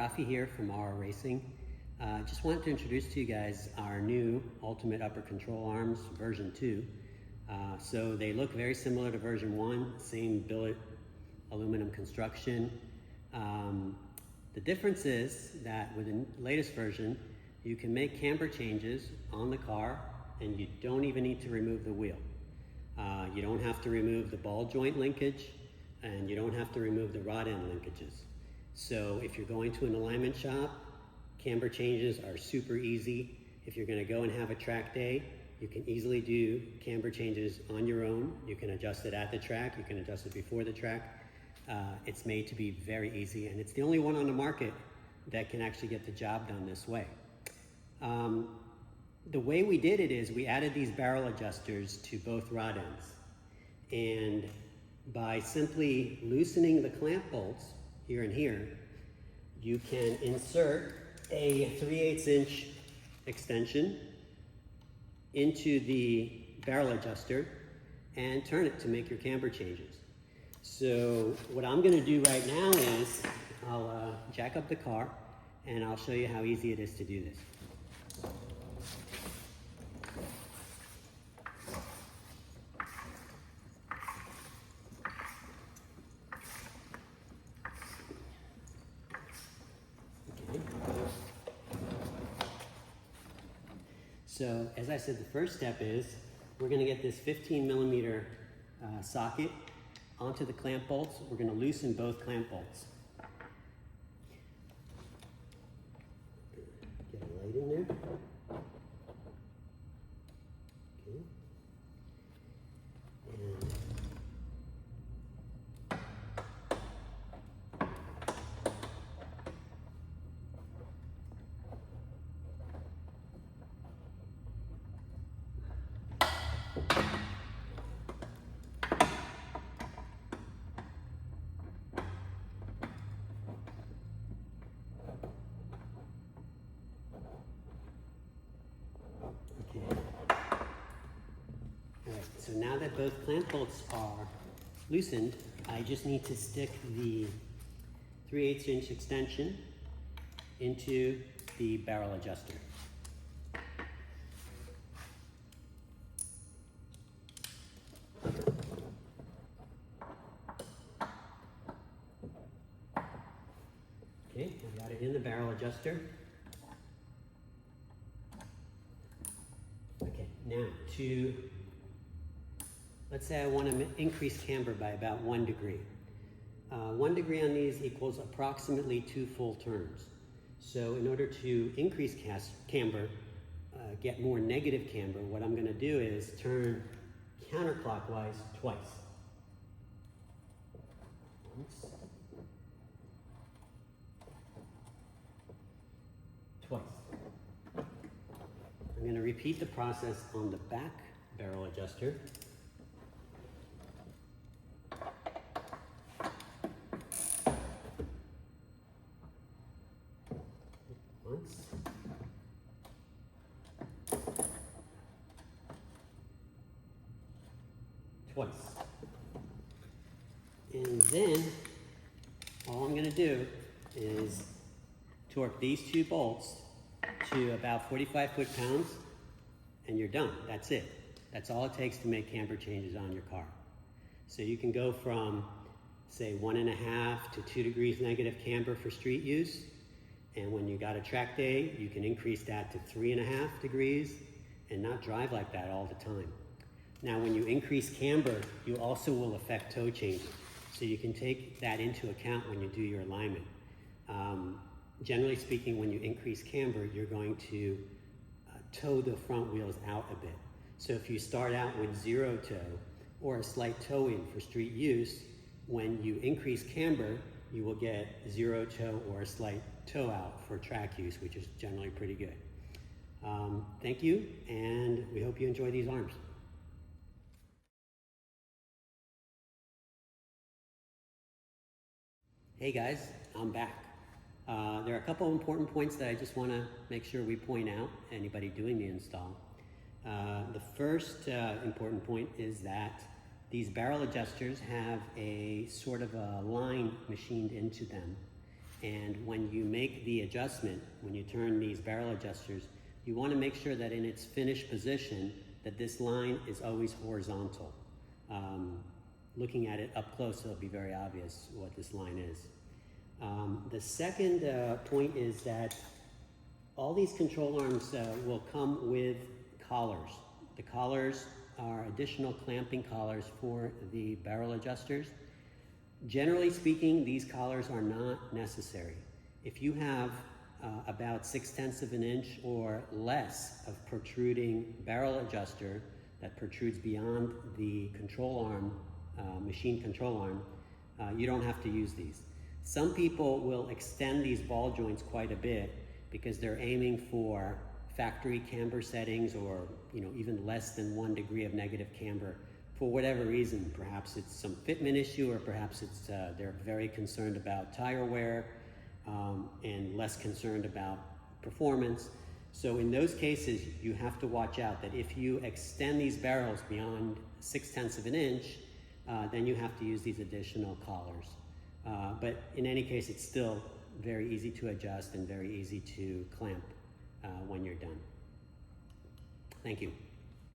Rafi here from RR Racing. Just wanted to introduce to you guys our new Ultimate Upper Control Arms version 2. So they look very similar to version 1, same billet aluminum construction. The difference is that with the latest version, you can make camber changes on the car and you don't even need to remove the wheel. You don't have to remove the ball joint linkage and you don't have to remove the rod end linkages. So if you're going to an alignment shop, camber changes are super easy. If you're going to go and have a track day, you can easily do camber changes on your own. You can adjust it at the track, you can adjust it before the track. It's made to be very easy, and it's the only one on the market that can actually get the job done this way. The way we did it is we added these barrel adjusters to both rod ends. And by simply loosening the clamp bolts here and here, you can insert a 3/8 inch extension into the barrel adjuster and turn it to make your camber changes. So what I'm going to do right now is I'll jack up the car and I'll show you how easy it is to do this. So, as I said, the first step is we're going to get this 15mm socket onto the clamp bolts. We're going to loosen both clamp bolts. Get a light in there. Okay. And so now that both clamp bolts are loosened, I just need to stick the 3/8 inch extension into the barrel adjuster. Okay, I've got it in the barrel adjuster. Okay, now let's say I want to increase camber by about 1 degree. 1 degree on these equals approximately 2 full turns. So in order to increase camber, get more negative camber, what I'm going to do is turn counterclockwise twice. Once. Twice. I'm going to repeat the process on the back barrel adjuster. Once. Twice. And then all I'm going to do is torque these two bolts to about 45 foot-pounds and you're done. That's it. That's all it takes to make camber changes on your car. So you can go from, say, 1.5 to 2 degrees negative camber for street use. And when you got a track day, you can increase that to 3.5 degrees and not drive like that all the time. Now, when you increase camber, you also will affect toe changes. So you can take that into account when you do your alignment. Generally speaking, when you increase camber, you're going to toe the front wheels out a bit. So if you start out with 0 toe or a slight toe in for street use, when you increase camber, you will get 0 toe or a slight toe out for track use, which is generally pretty good. Thank you, and we hope you enjoy these arms. Hey guys, I'm back. There are a couple of important points that I just want to make sure we point out, anybody doing the install. The first important point is that these barrel adjusters have a sort of a line machined into them. and when you make the adjustment, when you turn these barrel adjusters, you want to make sure that in its finished position that this line is always horizontal. Looking at it up close, it'll be very obvious what this line is. The second point is that all these control arms will come with collars. The collars are additional clamping collars for the barrel adjusters. Generally speaking, these collars are not necessary. If you have about 6/10 of an inch or less of protruding barrel adjuster that protrudes beyond the control arm, machine control arm, you don't have to use these. Some people will extend these ball joints quite a bit because they're aiming for factory camber settings, or even less than 1 degree of negative camber for whatever reason. Perhaps it's some fitment issue, or perhaps it's they're very concerned about tire wear and less concerned about performance. So in those cases, you have to watch out that if you extend these barrels beyond 6/10 of an inch, then you have to use these additional collars. But in any case, it's still very easy to adjust and very easy to clamp when you're done. Thank you.